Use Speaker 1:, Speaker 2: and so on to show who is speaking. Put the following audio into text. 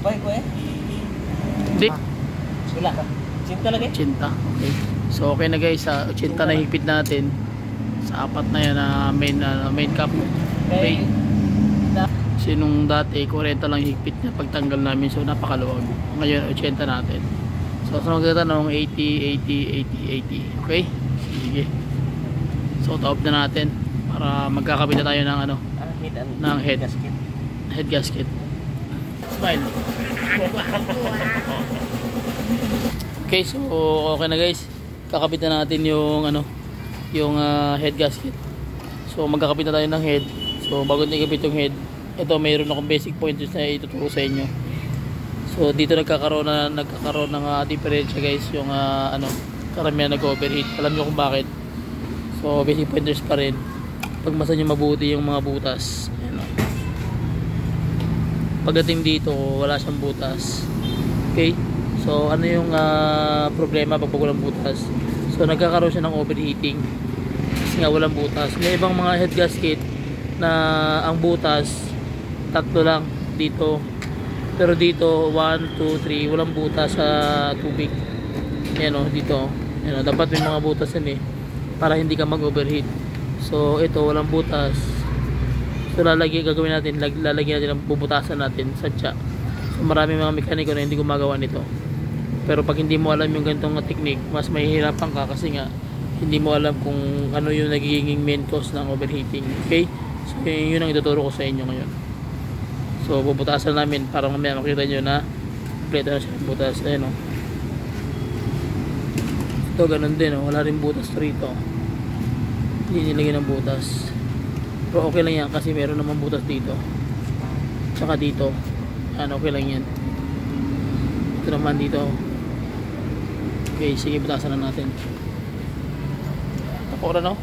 Speaker 1: sabay ko eh.
Speaker 2: Hindi.
Speaker 1: Sila ka. Cinta lagi.
Speaker 2: 80. Okay. So okay na guys, sa 80 na higpit natin. Sa apat na yan na main cap.
Speaker 1: Okay.
Speaker 2: Sinong dati 40 lang higpit niya pagtanggal namin, so napakaluwag. Ngayon 80 natin. So sa magtatanong 80. Okay? Sige. So top na natin para magkakabit na tayo ng ano, ng head gasket. Smile. Okay, so okay na guys. Kakabit na natin yung ano, yung head gasket. So magkakabit na tayo ng head. So bago natin ikabit yung head, ito mayroon akong basic pointers na ituturo sa inyo. So dito nagkakaroon ng diferensya guys, yung ano, karamihan nag-overheat. Alam niyo kung bakit. So basic pointers pa rin. Pagmasan niyo mabuti yung mga butas. Ayan, o. Pagdating dito wala siyang butas. Okay? So ano yung problema pag walang butas? So nagkakaroon siya ng overheating kasi nga walang butas. May ibang mga head gasket na ang butas tatlo lang dito, pero dito 1, 2, 3 walang butas sa tubig. Ayan o, dito. Ayan o, dapat may mga butas yan eh para hindi ka mag overheat. So ito walang butas, so gagawin natin, lalagyan natin ang bubutasan natin sa tsa. So marami mga mekaniko na hindi gumagawa nito, pero pag hindi mo alam yung ganitong technique, mas mahihirapan ka kasi nga hindi mo alam kung ano yung nagiging main cause ng overheating. Okay, so yun ang ituturo ko sa inyo ngayon. So bubutasan namin para mamaya makita nyo na kompleto na siya yung butas. Ayan o, ito ganun din o, wala rin butas rito, hindi nilagyan ng butas, pero okay lang yan kasi meron naman butas dito tsaka dito. Ano, okay lang yan. Ito naman dito. Okay, sige, butasan na natin. Tapos na no?